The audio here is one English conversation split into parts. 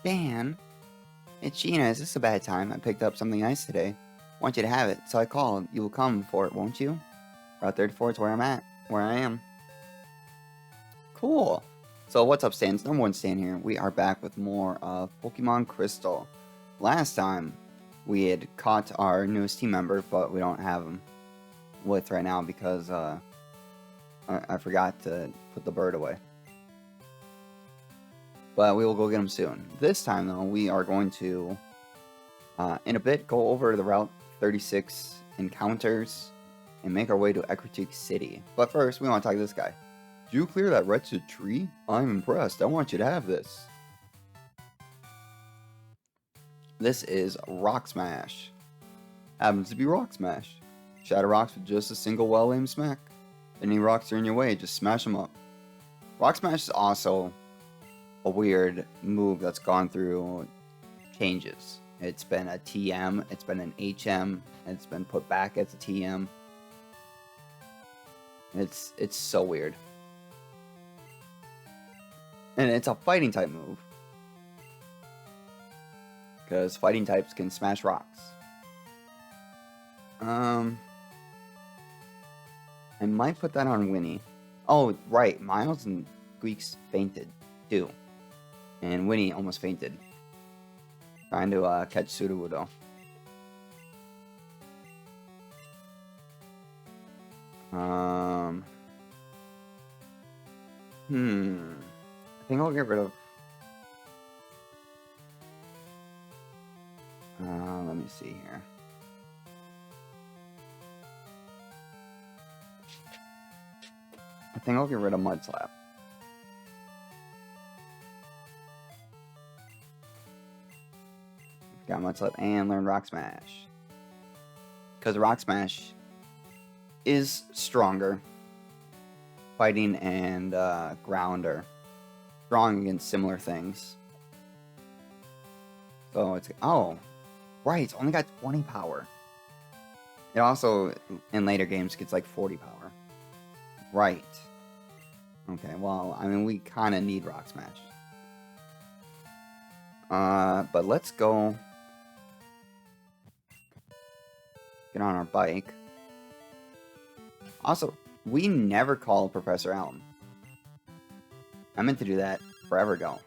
Dan, it's Gina. Is this a bad time? I picked up something nice today. I want you to have it, so I called. You will come for it, won't you? Route 34 is where I'm at. Where I am. Cool. So what's up, Stans? Number one Stan here. We are back with more of Pokemon Crystal. Last time, we had caught our newest team member, but we don't have him with right now because I forgot to put the bird away. But we will go get him soon. This time, though, we are going to, in a bit, go over the Route 36 encounters and make our way to Ecruteak City. But first, we want to talk to this guy. Did you clear that wretched tree? I'm impressed. I want you to have this. This is Rock Smash. Happens to be Rock Smash. Shatter rocks with just a single well-aimed smack. Any rocks are in your way, just smash them up. Rock Smash is also a weird move that's gone through changes. It's been a TM, it's been an HM, and it's been put back as a TM. It's so weird. And it's a fighting type move. Because fighting types can smash rocks. I might put that on Winnie. Oh, right. Miles and Squeaks fainted, too. And Winnie almost fainted. Trying to catch Sudowoodo. I think I'll get rid of... let me see here. I think I'll get rid of Mud Slap. Got Mud Slap and learn Rock Smash. Because Rock Smash is stronger. Fighting and ground are strong against similar things. So it's... Oh, right. It's only got 20 power. It also, in later games, gets like 40 power. Right. Okay, well, I mean, we kind of need Rock Smash. But let's go get on our bike. Also, we never call Professor Elm. I meant to do that forever ago.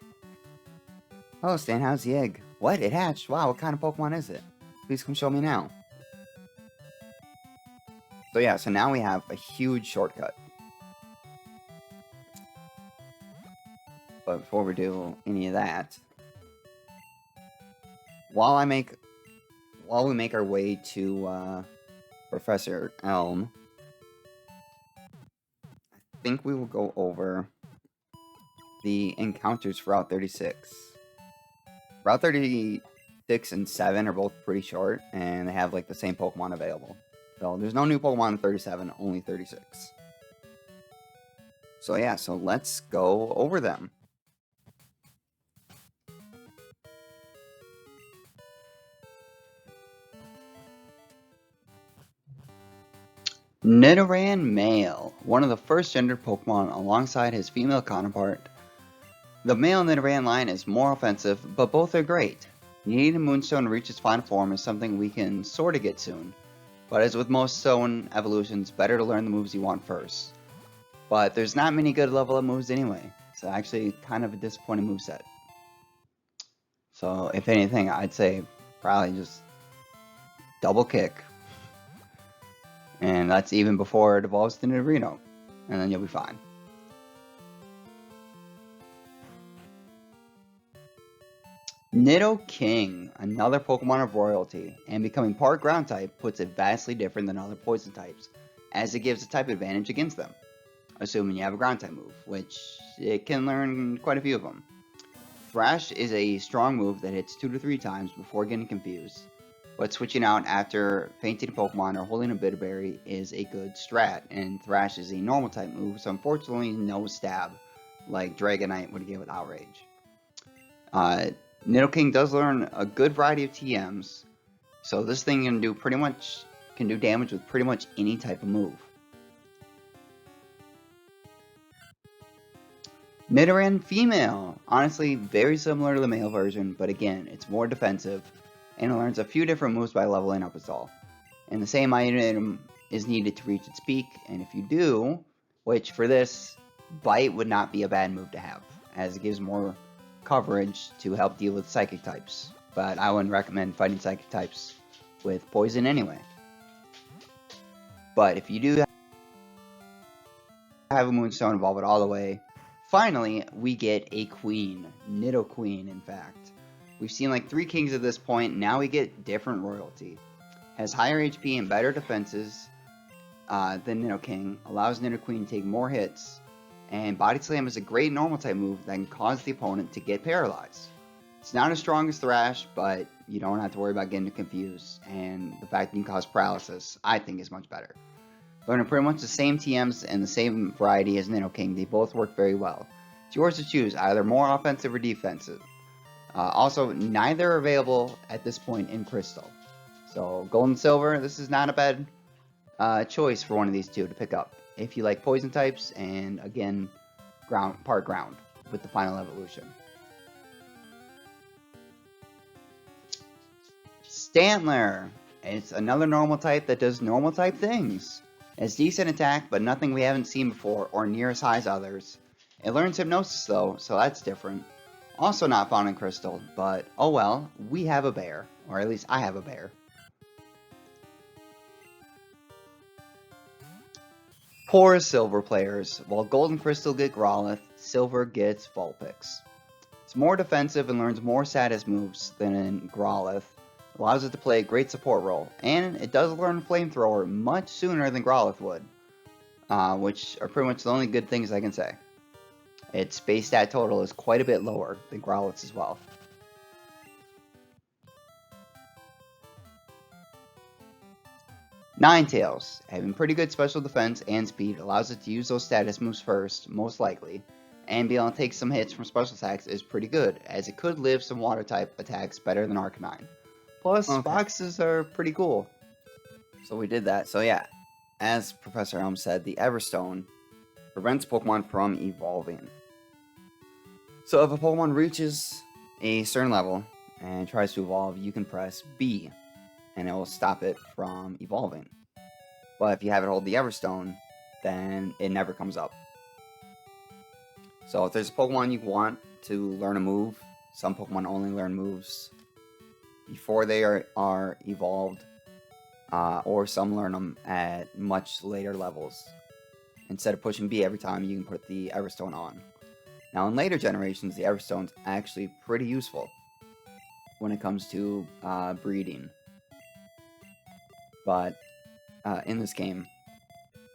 Oh, Stan, how's the egg? What? It hatched? Wow, what kind of Pokemon is it? Please come show me now. So yeah, so now we have a huge shortcut. But before we do any of that, while we make our way to Professor Elm, I think we will go over the encounters for Route 36. Route 36 and 7 are both pretty short, and they have like the same Pokemon available. So there's no new Pokemon in 37, only 36. So yeah, so let's go over them. Nidoran Male, one of the first gendered Pokemon alongside his female counterpart. The male Nidoran line is more offensive, but both are great. Needing a Moonstone to reach its final form is something we can sorta get soon, but as with most Stone evolutions, better to learn the moves you want first. But there's not many good level up moves anyway, so actually kind of a disappointing moveset. So if anything, I'd say probably just double kick. And that's even before it evolves to Nidorino. And then you'll be fine. Nidoking, another Pokemon of royalty, and becoming part ground type puts it vastly different than other poison types, as it gives a type advantage against them, assuming you have a ground type move, which it can learn quite a few of them. Thrash is a strong move that hits 2 to 3 times before getting confused, but switching out after fainting a Pokemon or holding a Bitter Berry is a good strat, and Thrash is a normal type move, so unfortunately no stab, like Dragonite would give with Outrage. Nidoking does learn a good variety of TMs, so this thing can do damage with pretty much any type of move. Nidoran female. Honestly, very similar to the male version, but again, it's more defensive, and it learns a few different moves by leveling up its all. And the same item is needed to reach its peak, and if you do, which for this, Bite would not be a bad move to have, as it gives more coverage to help deal with Psychic types. But I wouldn't recommend fighting Psychic types with Poison anyway. But if you do have a Moonstone, evolve it all the way. Finally, we get a Queen. Nidoqueen, in fact. We've seen like 3 kings at this point, now we get different royalty. Has higher HP and better defenses than Nidoking, allows Nidoqueen to take more hits, and Body Slam is a great normal type move that can cause the opponent to get paralyzed. It's not as strong as Thrash, but you don't have to worry about getting confused, and the fact that you can cause paralysis, I think, is much better. Learning pretty much the same TMs and the same variety as Nidoking, they both work very well. It's yours to choose, either more offensive or defensive. Also, neither are available at this point in Crystal. So, Gold and Silver, this is not a bad choice for one of these two to pick up. If you like Poison types, and again, part ground with the final evolution. Stantler! It's another normal type that does normal type things. It's decent attack, but nothing we haven't seen before or near as high as others. It learns Hypnosis though, so that's different. Also not found in Crystal, but oh well, we have a bear. Or at least I have a bear. Poor Silver players. While Gold and Crystal get Growlithe, Silver gets Vulpix. It's more defensive and learns more status moves than in Growlithe. Allows it to play a great support role, and it does learn Flamethrower much sooner than Growlithe would, which are pretty much the only good things I can say. Its base stat total is quite a bit lower than Growlithe's as well. Ninetales, having pretty good special defense and speed, allows it to use those status moves first, most likely, and be able to take some hits from special attacks is pretty good, as it could live some water type attacks better than Arcanine. Plus, boxes are pretty cool. So we did that. So yeah, as Professor Elm said, the Everstone prevents Pokemon from evolving. So if a Pokemon reaches a certain level and tries to evolve, you can press B, and it will stop it from evolving. But if you have it hold the Everstone, then it never comes up. So if there's a Pokemon you want to learn a move, some Pokemon only learn moves before they are evolved, or some learn them at much later levels. Instead of pushing B every time, you can put the Everstone on. Now in later generations, the Everstone's actually pretty useful when it comes to breeding. But in this game,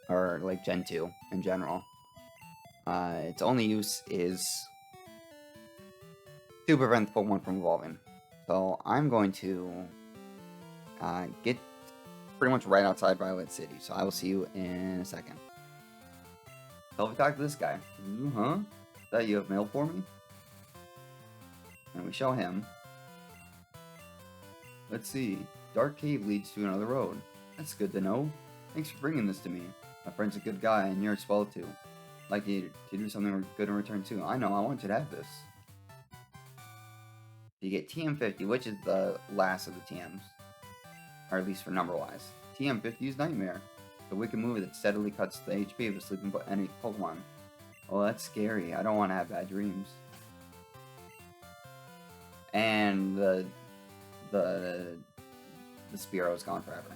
or like Gen 2 in general, its only use is to prevent the Pokemon from evolving. So I'm going to get pretty much right outside Violet City. So I will see you in a second. So we talk to this guy. Huh? That you have mail for me? And we show him. Let's see. Dark Cave leads to another road. That's good to know. Thanks for bringing this to me. My friend's a good guy, and you're as well too. I'd like you to do something good in return too. I know, I want you to have this. You get TM50, which is the last of the TMs. Or at least for number-wise. TM50 is Nightmare. The wicked move that steadily cuts the HP of a sleeping Pokemon. Oh, that's scary. I don't want to have bad dreams. And the Spearow is gone forever.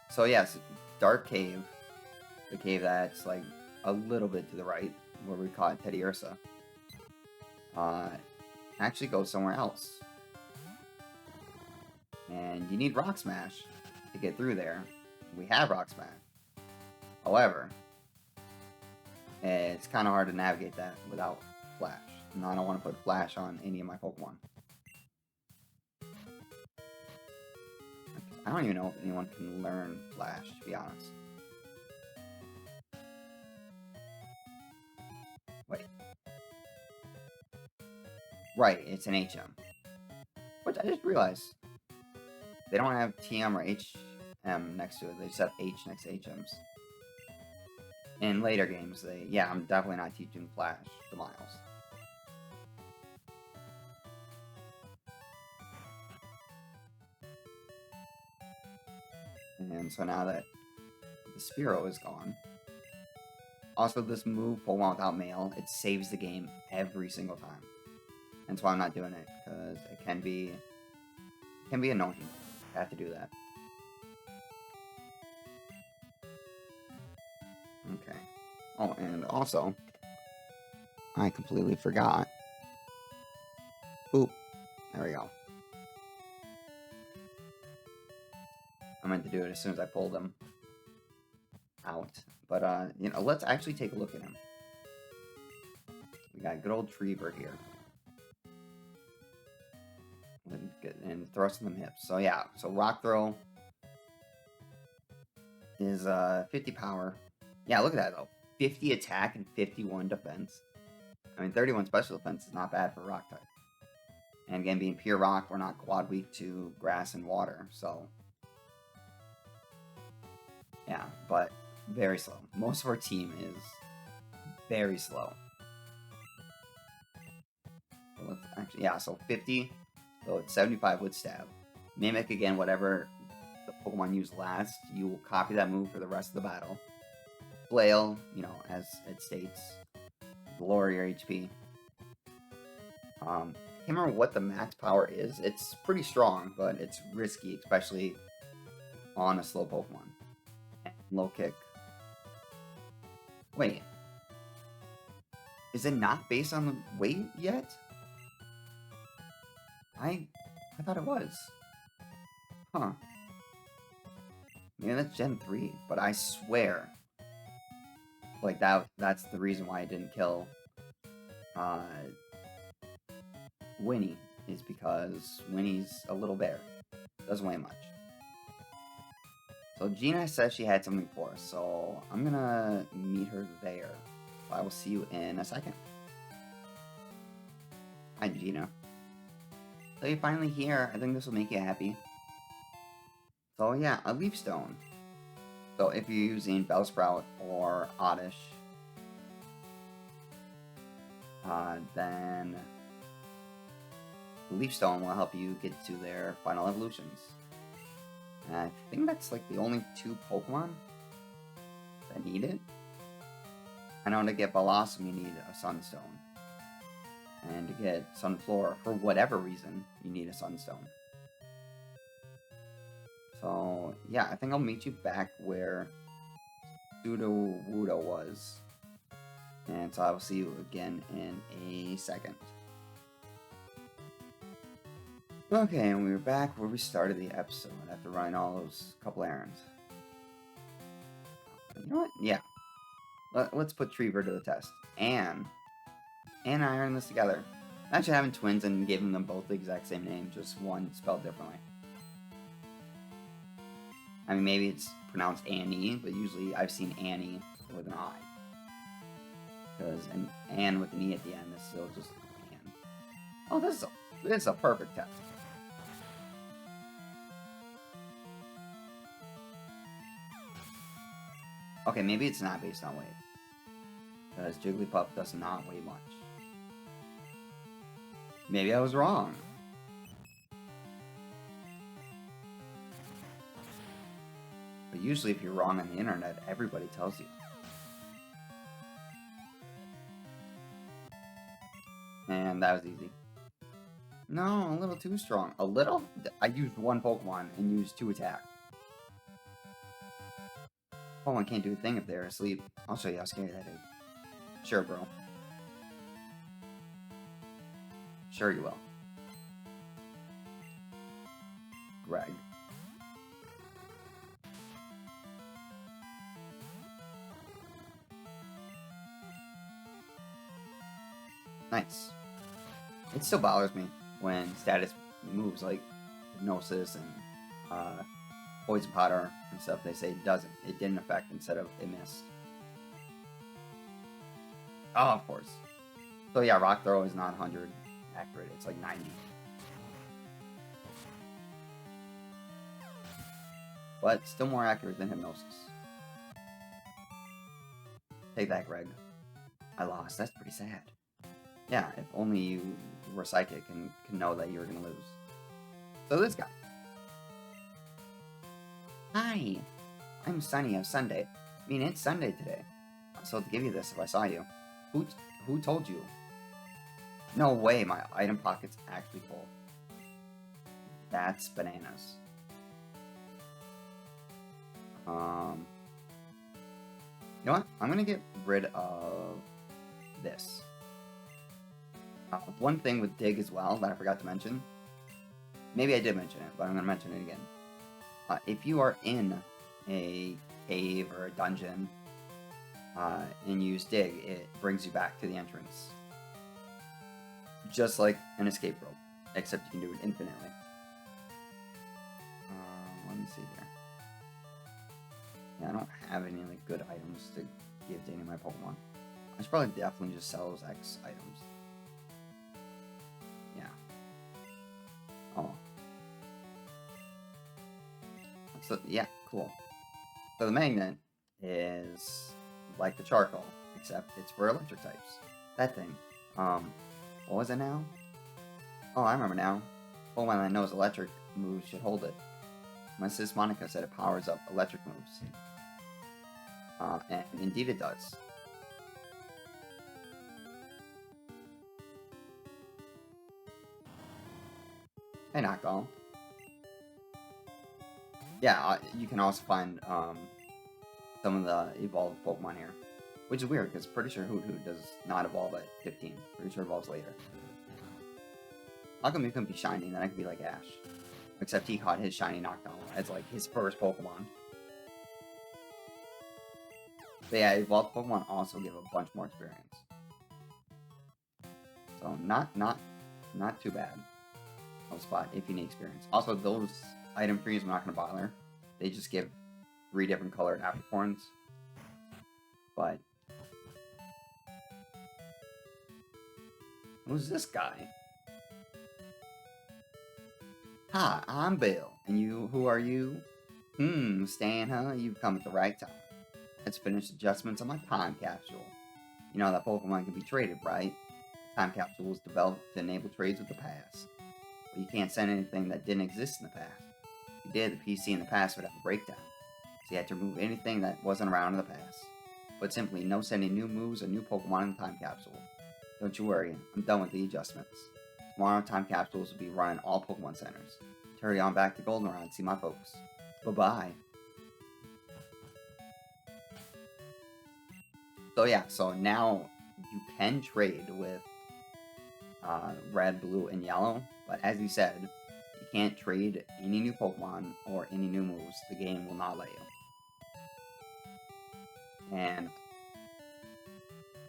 So yes, Dark Cave. The cave that's like a little bit to the right, where we caught Teddy Ursa. Actually goes somewhere else. And you need Rock Smash to get through there. We have Rock Smash. However, it's kind of hard to navigate that without Flash. And I don't want to put Flash on any of my Pokemon. I don't even know if anyone can learn Flash, to be honest. Wait. Right, it's an HM. Which I just realized. They don't have TM or HM next to it. They just have H next to HMs. in later games, I'm definitely not teaching Flash to Miles. And so now that the Spearow is gone, also this move, Pokemon without mail, it saves the game every single time. And so I'm not doing it, because it can be annoying. I have to do that. Okay. Oh, and also, I completely forgot. Oop. There we go. I meant to do it as soon as I pulled him out. But, you know, let's actually take a look at him. We got good old Treever here. And thrust in the hips. So, yeah. So, Rock Throw is 50 power. Yeah, look at that, though. 50 attack and 51 defense. I mean, 31 special defense is not bad for Rock type. And again, being pure Rock, we're not quad weak to grass and water, so... Yeah, but very slow. Most of our team is very slow. So let's actually, yeah, so 50, so it's 75 with Stab. Mimic, again, whatever the Pokemon used last, you will copy that move for the rest of the battle. Flail, you know, as it states, lower your HP. I can't remember what the max power is. It's pretty strong, but it's risky, especially on a slow Pokemon. And low kick. Wait. Is it not based on the weight yet? I thought it was. Huh. Maybe that's Gen 3, but I swear, like, that's the reason why I didn't kill Winnie, is because Winnie's a little bear. Doesn't weigh much. So Gina says she had something for us, so I'm gonna meet her there. I will see you in a second. Hi, Gina. So you're finally here. I think this will make you happy. So yeah, a Leaf Stone. So if you're using Bellsprout or Oddish, then Leaf Stone will help you get to their final evolutions. And I think that's like the only 2 Pokemon that need it. I know to get Blossom you need a Sunstone. And to get Sunflora, for whatever reason, you need a Sunstone. So, yeah, I think I'll meet you back where Sudowoodo was. And so I will see you again in a second. Okay, and we're back where we started the episode after running all those couple errands. You know what? Yeah. Let's put Treever to the test. And I iron this together. Imagine having twins and giving them both the exact same name, just one spelled differently. I mean, maybe it's pronounced Annie, but usually I've seen Annie with an I. Because an Ann with an E at the end is still just Ann. Oh, this is a perfect test. Okay, maybe it's not based on weight. Because Jigglypuff does not weigh much. Maybe I was wrong. But usually if you're wrong on the internet, everybody tells you. And that was easy. No, a little too strong. A little? I used 1 Pokemon and used 2 attack. Pokemon can't do a thing if they're asleep. I'll show you how scary that is. Sure, bro. Sure you will. Greg. Nice. It still bothers me when status moves like Hypnosis and Poison Powder and stuff, they say it didn't affect instead of it missed. Oh, of course. So yeah, Rock Throw is not 100 accurate, it's like 90. But still more accurate than Hypnosis. Take that, Greg. I lost. That's pretty sad. Yeah, if only you were psychic and could know that you were gonna lose. So this guy. Hi, I'm Sunny of Sunday. I mean, it's Sunday today. So I'd give you this if I saw you. Who told you? No way, my item pocket's actually full. That's bananas. You know what? I'm gonna get rid of this. One thing with dig as well that I forgot to mention. Maybe I did mention it, but I'm gonna mention it again. If you are in a cave or a dungeon and use dig, it brings you back to the entrance. Just like an escape rope, except you can do it infinitely. Let me see here. Yeah, I don't have any like good items to give to any of my Pokemon. I should probably definitely just sell those X items. Yeah. Oh. So, yeah, cool. So the magnet is like the charcoal, except it's for electric types. That thing. What was it now? Oh, I remember now. Pokemon that knows electric moves should hold it. My sis Monica said it powers up electric moves. And indeed it does. Hey, Knockball. Yeah, you can also find some of the evolved Pokemon here. Which is weird, because pretty sure Hoot Hoot does not evolve at 15. Pretty sure it evolves later. How come you couldn't be shiny, and then I could be like Ash? Except he caught his shiny Knockdown as like his first Pokemon. But yeah, evolved Pokemon also give a bunch more experience. So not too bad of a spot if you need experience. Also, those item trees I'm not gonna bother. They just give 3 different colored apricorns. But who's this guy? Hi, I'm Bill. And you, who are you? Stan, huh? You've come at the right time. Let's finish adjustments on my time capsule. You know that Pokemon can be traded, right? Time capsule was developed to enable trades with the past. But you can't send anything that didn't exist in the past. If you did, the PC in the past would have a breakdown. So you had to remove anything that wasn't around in the past. But simply, no sending new moves or new Pokemon in the time capsule. Don't you worry, I'm done with the adjustments. Tomorrow, time capsules will be running all Pokemon centers. Hurry on back to Goldenrod and see my folks. Bye-bye. So yeah, so now you can trade with red, blue, and yellow. But as you said, you can't trade any new Pokemon or any new moves. The game will not let you. And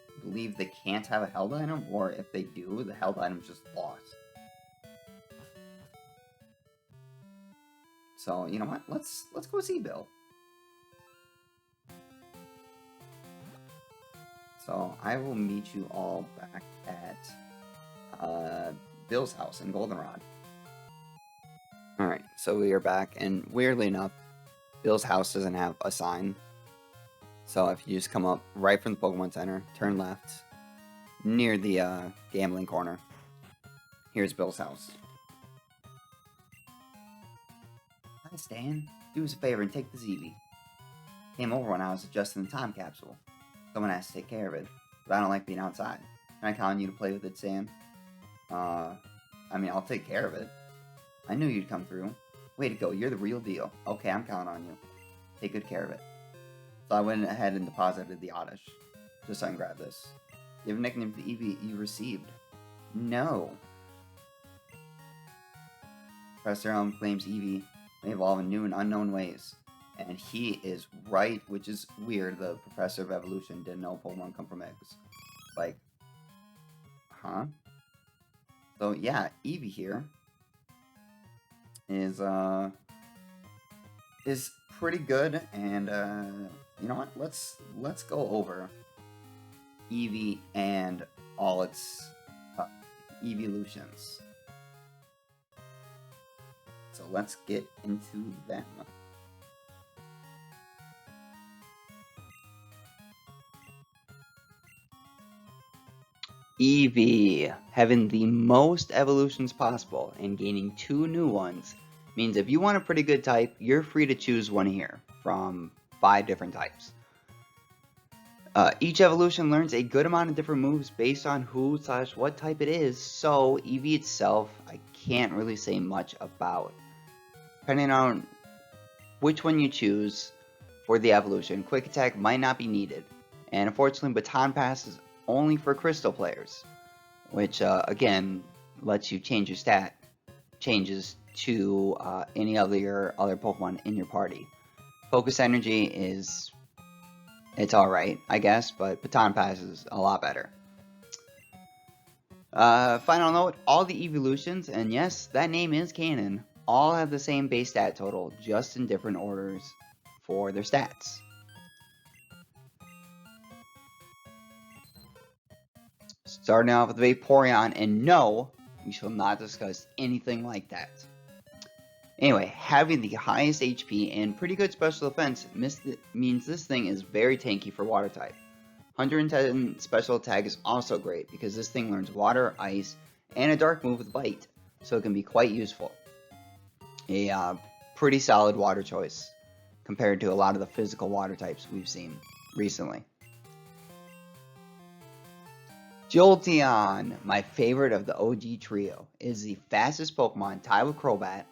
I believe they can't have a held item, or if they do, the held item's just lost. So, you know what? Let's go see Bill. So, I will meet you all back at Bill's house in Goldenrod. Alright, so we are back, and weirdly enough, Bill's house doesn't have a sign. So if you just come up right from the Pokemon Center, turn left, near the gambling corner, here's Bill's house. Hi, Stan. Do us a favor and take this Eevee. Came over when I was adjusting the time capsule. Someone has to take care of it, but I don't like being outside. Can I count on you to play with it, Stan? I mean, I'll take care of it. I knew you'd come through. Way to go, you're the real deal. Okay, I'm counting on you. Take good care of it. So I went ahead and deposited the Oddish, just so I can grab this. You have a nickname for the Eevee you received? No. Professor Elm claims Eevee may evolve in new and unknown ways. And he is right, which is weird. The Professor of Evolution didn't know Pokemon come from eggs. Like, huh? So yeah, Eevee here is pretty good, and you know what? Let's go over Eevee and all its Eeveelutions. So let's get into them. Eevee. Having the most evolutions possible and gaining 2 new ones means if you want a pretty good type, you're free to choose one here from 5 different types. Each evolution learns a good amount of different moves based on who/what type it is, so Eevee itself I can't really say much about. Depending on which one you choose for the evolution, Quick Attack might not be needed, and unfortunately Baton Pass is only for Crystal players, which again lets you change your stat changes to any of your other Pokemon in your party. Focus Energy it's alright, I guess, but Baton Pass is a lot better. Final note, all the Eeveelutions, and yes, that name is canon, all have the same base stat total, just in different orders for their stats. Starting off with Vaporeon, and no, we shall not discuss anything like that. Anyway, having the highest HP and pretty good special defense means this thing is very tanky for water type. 110 special attack is also great because this thing learns water, ice, and a dark move with bite, so it can be quite useful. A pretty solid water choice compared to a lot of the physical water types we've seen recently. Jolteon, my favorite of the OG trio, is the fastest Pokemon tied with Crobat,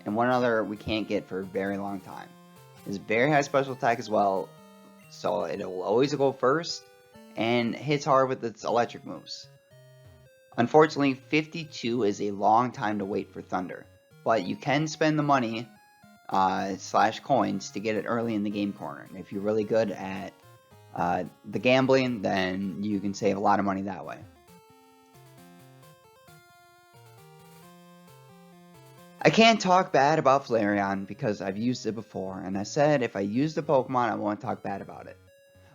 and one other we can't get for a very long time. It's very high special attack as well, so it will always go first, and hits hard with its electric moves. Unfortunately, 52 is a long time to wait for Thunder, but you can spend the money / coins to get it early in the game corner. And if you're really good at the gambling, then you can save a lot of money that way. I can't talk bad about Flareon because I've used it before, and I said if I used a Pokemon I won't talk bad about it.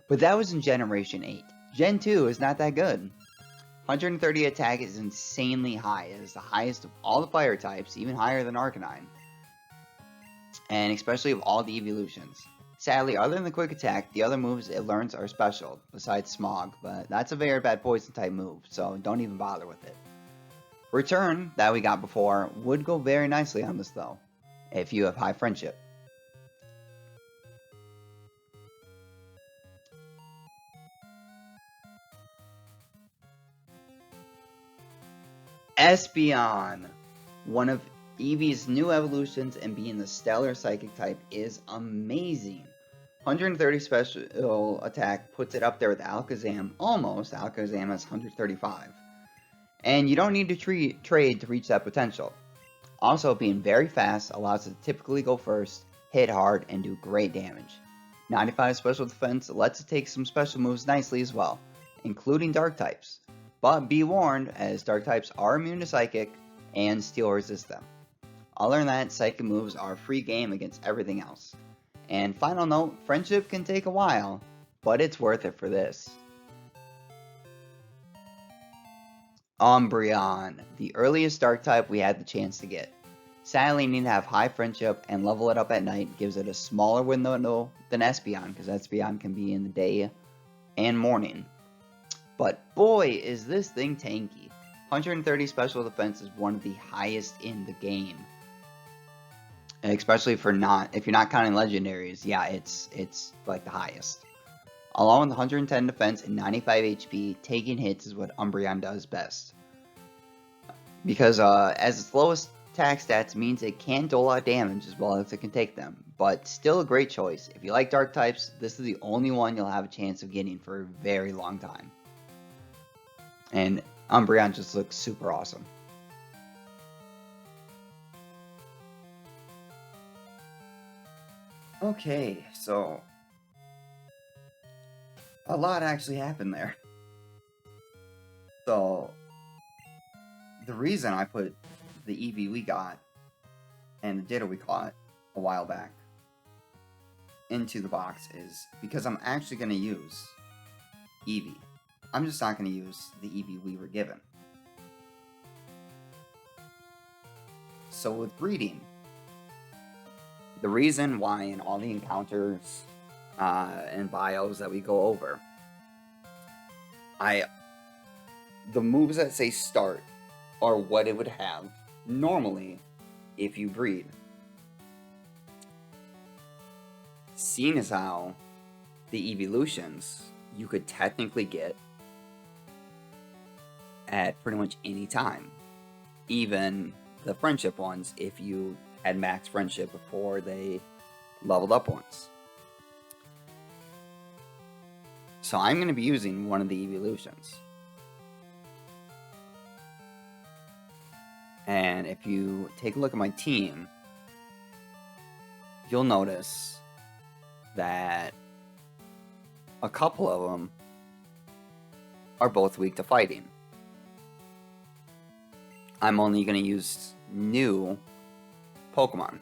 But that was in Generation 8. Gen 2 is not that good. 130 attack is insanely high. It is the highest of all the fire types, even higher than Arcanine. And especially of all the evolutions. Sadly, other than the quick attack, the other moves it learns are special, besides Smog, but that's a very bad poison type move, so don't even bother with it. Return, that we got before, would go very nicely on this though, if you have high friendship. Espeon, one of Eevee's new evolutions and being the stellar psychic type is amazing. 130 special attack puts it up there with Alakazam, almost. Alakazam has 135. And you don't need to trade to reach that potential. Also, being very fast allows it to typically go first, hit hard, and do great damage. 95 special defense lets it take some special moves nicely as well, including dark types. But be warned, as dark types are immune to psychic, and steel resist them. Other than that, psychic moves are free game against everything else. And final note, friendship can take a while, but it's worth it for this. Umbreon, the earliest dark type we had the chance to get. Sadly, you need to have high friendship and level it up at night, gives it a smaller window than Espeon, because Espeon can be in the day and morning. But boy, is this thing tanky. 130 special defense is one of the highest in the game. And especially if you're not counting legendaries, yeah, it's like the highest. Along with 110 defense and 95 HP, taking hits is what Umbreon does best. Because as its lowest attack stats means it can dole out damage as well as it can take them. But still a great choice. If you like dark types, this is the only one you'll have a chance of getting for a very long time. And Umbreon just looks super awesome. Okay, so a lot actually happened there. So the reason I put the Eevee we got and the Ditto we caught a while back into the box is because I'm actually going to use Eevee. I'm just not going to use the Eevee we were given. So with breeding, the reason why in all the encounters and bios that we go over, the moves that say start are what it would have normally if you breed. Seeing as how the Eeveelutions you could technically get at pretty much any time. Even the friendship ones if you had max friendship before they leveled up once. So I'm going to be using one of the Eeveelutions. And if you take a look at my team, you'll notice that a couple of them are both weak to fighting. I'm only going to use new Pokemon.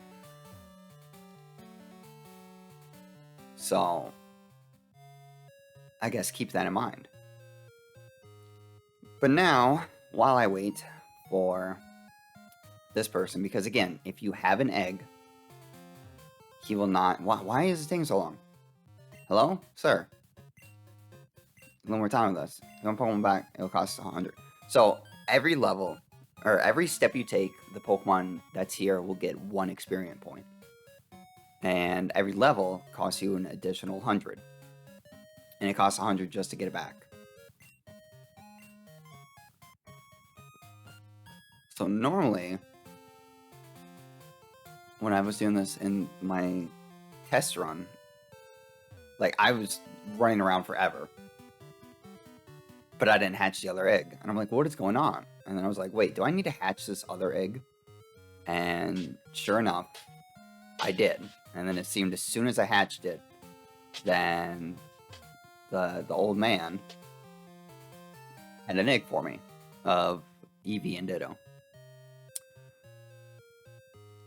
So, I guess keep that in mind. But now, while I wait for this person, because again, if you have an egg, he will not... Why is this taking so long? Hello? Sir? A little more time with us. If you want Pokemon back, it'll cost 100. So, every level, or every step you take, the Pokemon that's here will get 1 experience point. And every level costs you an additional 100. And it costs 100 just to get it back. So normally, when I was doing this in my test run, like I was running around forever. But I didn't hatch the other egg. And I'm like, what is going on? And then I was like, wait, do I need to hatch this other egg? And sure enough, I did. And then it seemed as soon as I hatched it, then the old man had an egg for me of Eevee and Ditto.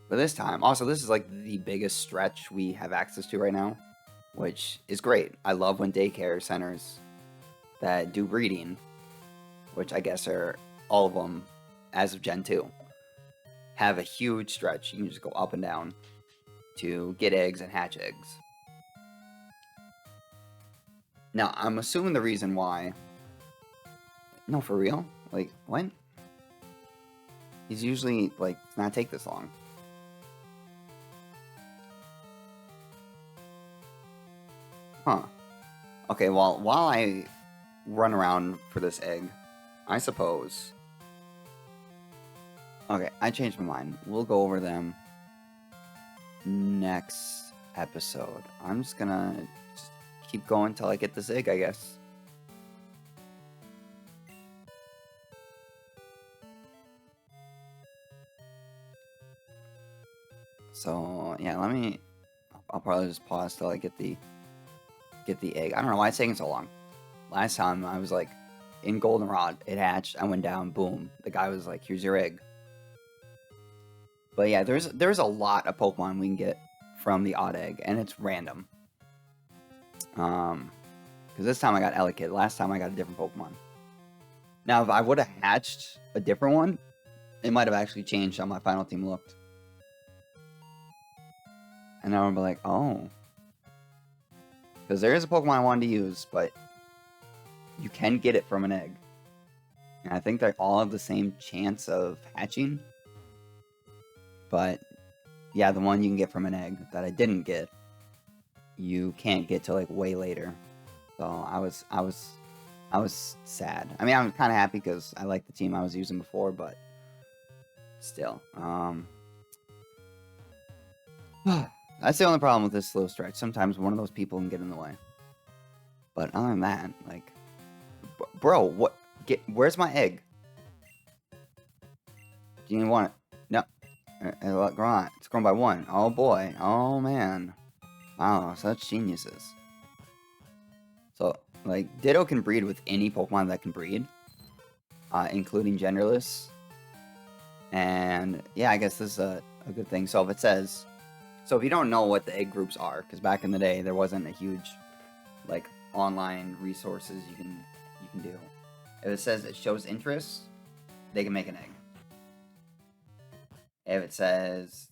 But this time, also this is like the biggest stretch we have access to right now, which is great. I love when daycare centers that do breeding, which I guess are all of them as of Gen 2, have a huge stretch. You can just go up and down to get eggs and hatch eggs. Now, I'm assuming the reason why... No, for real? Like, what? He's usually, like, it's not take this long. Huh. Okay, well, while I run around for this egg, I suppose... Okay, I changed my mind. We'll go over them next episode. I'm just gonna keep going until I get this egg, I guess. So, yeah, I'll probably just pause till I get the egg. I don't know why it's taking so long. Last time I was like in Goldenrod, it hatched, I went down, boom. The guy was like, here's your egg. But yeah, there's a lot of Pokemon we can get from the odd egg, and it's random. Because this time I got Elekid, last time I got a different Pokemon. Now, if I would have hatched a different one, it might have actually changed how my final team looked. And I would be like, oh. Because there is a Pokemon I wanted to use, but you can get it from an egg. And I think they all have the same chance of hatching. But, yeah, the one you can get from an egg that I didn't get, you can't get till, like, way later. So, I was sad. I mean, I'm kind of happy because I like the team I was using before, but still. That's the only problem with this slow stretch. Sometimes one of those people can get in the way. But other than that, like... Bro, what? Where's my egg? Do you even want it? No. Grow on. It's grown by 1. Oh boy. Oh man. Wow, such geniuses. So, like, Ditto can breed with any Pokemon that can breed. Including genderless. And, yeah, I guess this is a good thing. So if it says... So if you don't know what the egg groups are, because back in the day there wasn't a huge, like, online resources you can do. If it says it shows interest, they can make an egg. If it says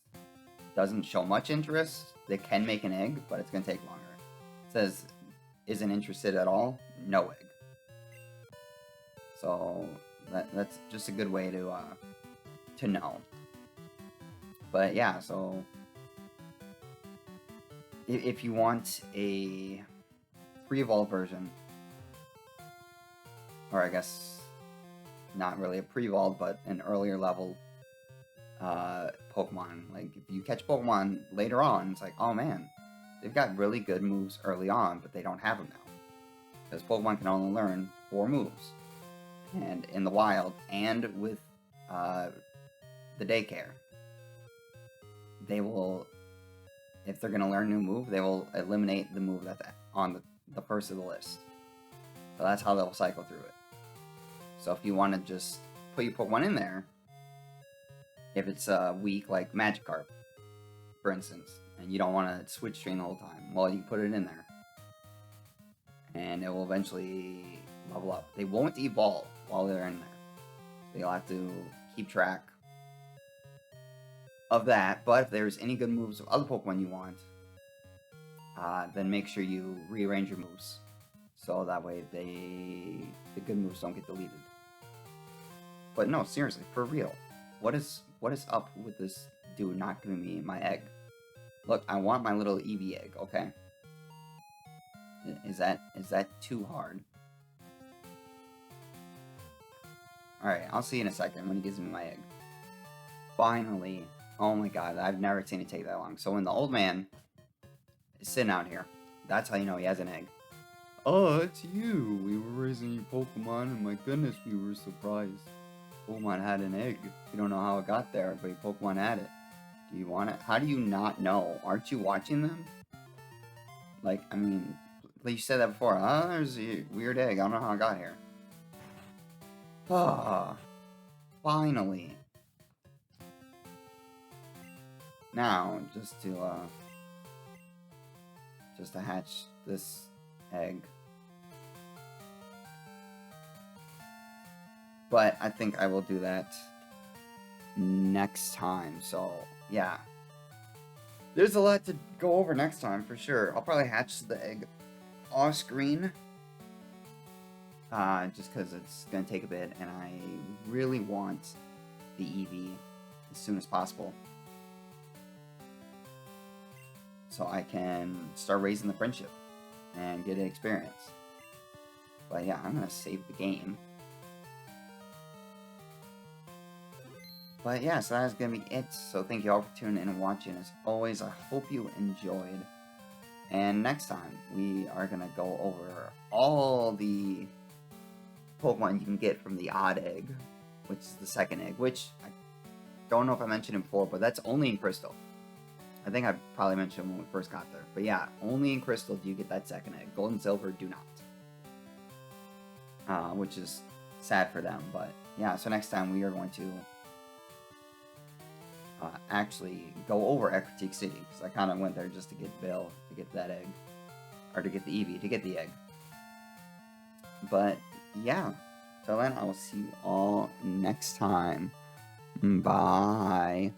doesn't show much interest, they can make an egg, but it's going to take longer. It says isn't interested at all, no egg. So that's just a good way to know. But yeah, so if you want a pre-evolved version, or I guess not really a pre-evolved, but an earlier level Pokemon, like if you catch Pokemon later on, it's like, oh man, they've got really good moves early on, but they don't have them now. Because Pokemon can only learn 4 moves. And in the wild, and with the daycare, they will, if they're going to learn a new move, they will eliminate the move that's on the first of the list. So that's how they'll cycle through it. So if you want to just put your Pokemon in there, if it's weak, like Magikarp, for instance, and you don't want to switch train the whole time, well, you can put it in there. And it will eventually level up. They won't evolve while they're in there. So you'll have to keep track of that. But if there's any good moves of other Pokemon you want, then make sure you rearrange your moves. So that way the good moves don't get deleted. But no, seriously, for real. What is up with this dude not giving me my egg? Look, I want my little Eevee Egg, okay? Is that too hard? Alright, I'll see you in a second when he gives me my egg. Finally. Oh my god, I've never seen it take that long. So when the old man is sitting out here, that's how you know he has an egg. Oh, it's you. We were raising your Pokemon, and my goodness, we were surprised. Pokemon had an egg. You don't know how it got there, but your Pokemon had it. Do you want it? How do you not know? Aren't you watching them? Like, I mean, you said that before. Oh, there's a weird egg. I don't know how it got here. Ah, finally. Now, just to hatch this egg. But I think I will do that next time. So, yeah. There's a lot to go over next time, for sure. I'll probably hatch the egg off screen. Just because it's going to take a bit, and I really want the Eevee as soon as possible. So I can start raising the friendship and get an experience. But yeah, I'm going to save the game. But yeah, so that's going to be it. So thank you all for tuning in and watching. As always, I hope you enjoyed. And next time, we are going to go over all the Pokemon you can get from the odd egg, which is the second egg, which I don't know if I mentioned it before, but that's only in Crystal. I think I probably mentioned when we first got there. But yeah, only in Crystal do you get that second egg. Gold and Silver do not. Which is sad for them. But yeah, so next time we are going to actually go over Ecruteak City. Because I kind of went there just to get Bill, to get that egg. Or to get the Eevee, to get the egg. But yeah, so then I will see you all next time. Bye.